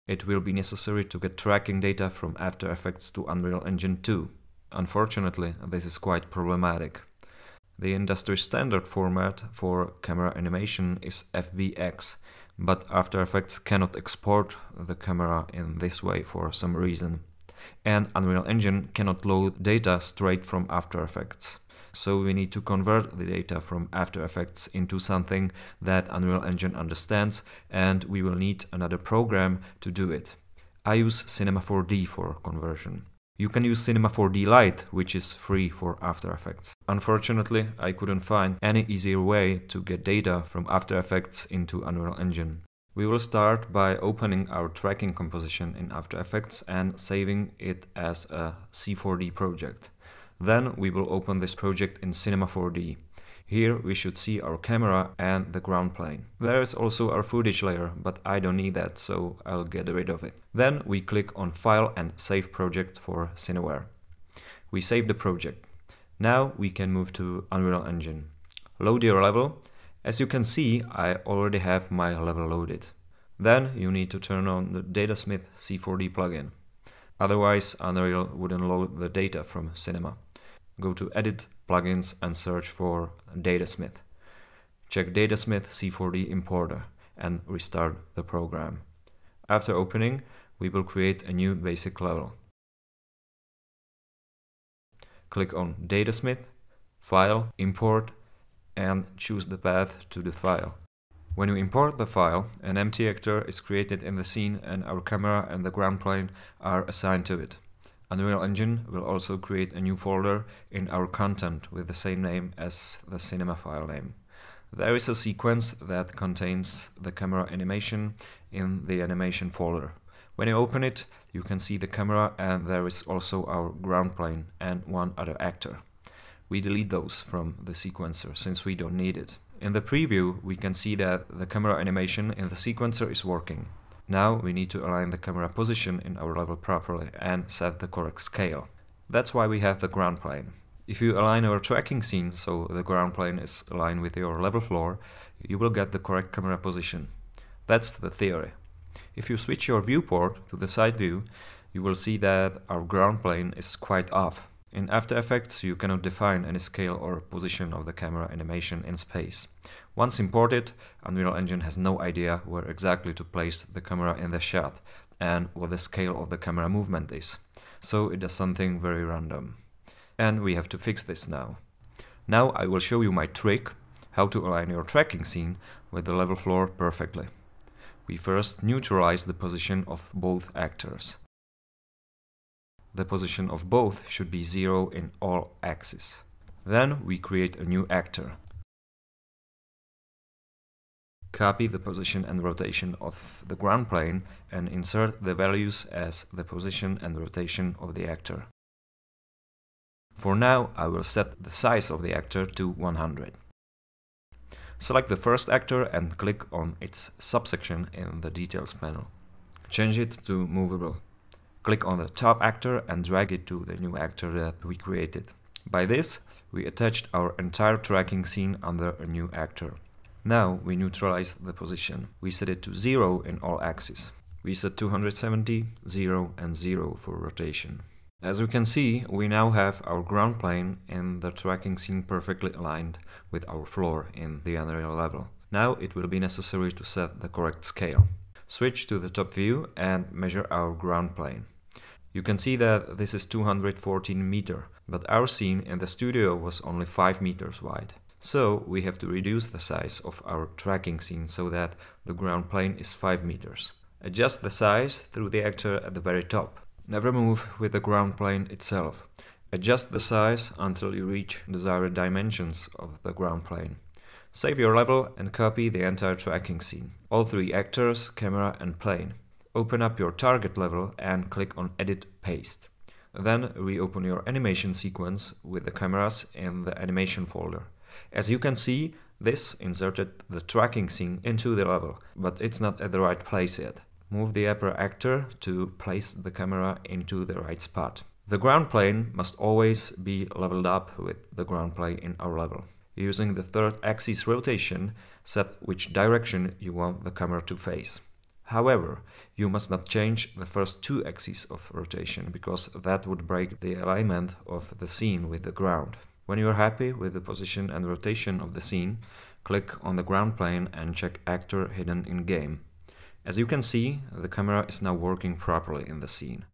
it will be necessary to get tracking data from After Effects to Unreal Engine 2. Unfortunately, this is quite problematic. The industry standard format for camera animation is FBX, but After Effects cannot export the camera in this way for some reason. And Unreal Engine cannot load data straight from After Effects. So we need to convert the data from After Effects into something that Unreal Engine understands, and we will need another program to do it. I use Cinema 4D for conversion. You can use Cinema 4D Lite, which is free for After Effects. Unfortunately, I couldn't find any easier way to get data from After Effects into Unreal Engine. We will start by opening our tracking composition in After Effects and saving it as a C4D project. Then we will open this project in Cinema 4D. Here we should see our camera and the ground plane. There is also our footage layer, but I don't need that, so I'll get rid of it. Then we click on File and Save Project for Cineware. We save the project. Now we can move to Unreal Engine. Load your level. As you can see, I already have my level loaded. Then you need to turn on the Datasmith C4D plugin. Otherwise, Unreal wouldn't load the data from Cinema. Go to Edit, Plugins and search for Datasmith. Check Datasmith C4D Importer and restart the program. After opening, we will create a new basic level. Click on Datasmith, File, Import, and choose the path to the file. When you import the file, an empty actor is created in the scene and our camera and the ground plane are assigned to it. Unreal Engine will also create a new folder in our content with the same name as the cinema file name. There is a sequence that contains the camera animation in the animation folder. When you open it, you can see the camera and there is also our ground plane and one other actor. We delete those from the sequencer since we don't need it. In the preview, we can see that the camera animation in the sequencer is working. Now we need to align the camera position in our level properly and set the correct scale. That's why we have the ground plane. If you align our tracking scene so the ground plane is aligned with your level floor, you will get the correct camera position. That's the theory. If you switch your viewport to the side view, you will see that our ground plane is quite off. In After Effects, you cannot define any scale or position of the camera animation in space. Once imported, Unreal Engine has no idea where exactly to place the camera in the shot and what the scale of the camera movement is. So it does something very random. And we have to fix this now. Now I will show you my trick how to align your tracking scene with the level floor perfectly. We first neutralize the position of both actors. The position of both should be 0 in all axes. Then we create a new actor. Copy the position and rotation of the ground plane and insert the values as the position and rotation of the actor. For now, I will set the size of the actor to 100. Select the first actor and click on its subsection in the Details panel. Change it to Movable. Click on the top actor and drag it to the new actor that we created. By this, we attached our entire tracking scene under a new actor. Now we neutralize the position. We set it to 0 in all axes. We set 270, 0 and 0 for rotation. As you can see, we now have our ground plane and the tracking scene perfectly aligned with our floor in the Unreal level. Now it will be necessary to set the correct scale. Switch to the top view and measure our ground plane. You can see that this is 214 meters, but our scene in the studio was only 5 meters wide. So we have to reduce the size of our tracking scene so that the ground plane is 5 meters. Adjust the size through the actor at the very top. Never move with the ground plane itself. Adjust the size until you reach desired dimensions of the ground plane. Save your level and copy the entire tracking scene. All 3 actors, camera and plane. Open up your target level and click on Edit Paste. Then reopen your animation sequence with the cameras in the animation folder. As you can see, this inserted the tracking scene into the level, but it's not at the right place yet. Move the upper actor to place the camera into the right spot. The ground plane must always be leveled up with the ground plane in our level. Using the third axis rotation, set which direction you want the camera to face. However, you must not change the first two axes of rotation, because that would break the alignment of the scene with the ground. When you are happy with the position and rotation of the scene, click on the ground plane and check Actor Hidden in Game. As you can see, the camera is now working properly in the scene.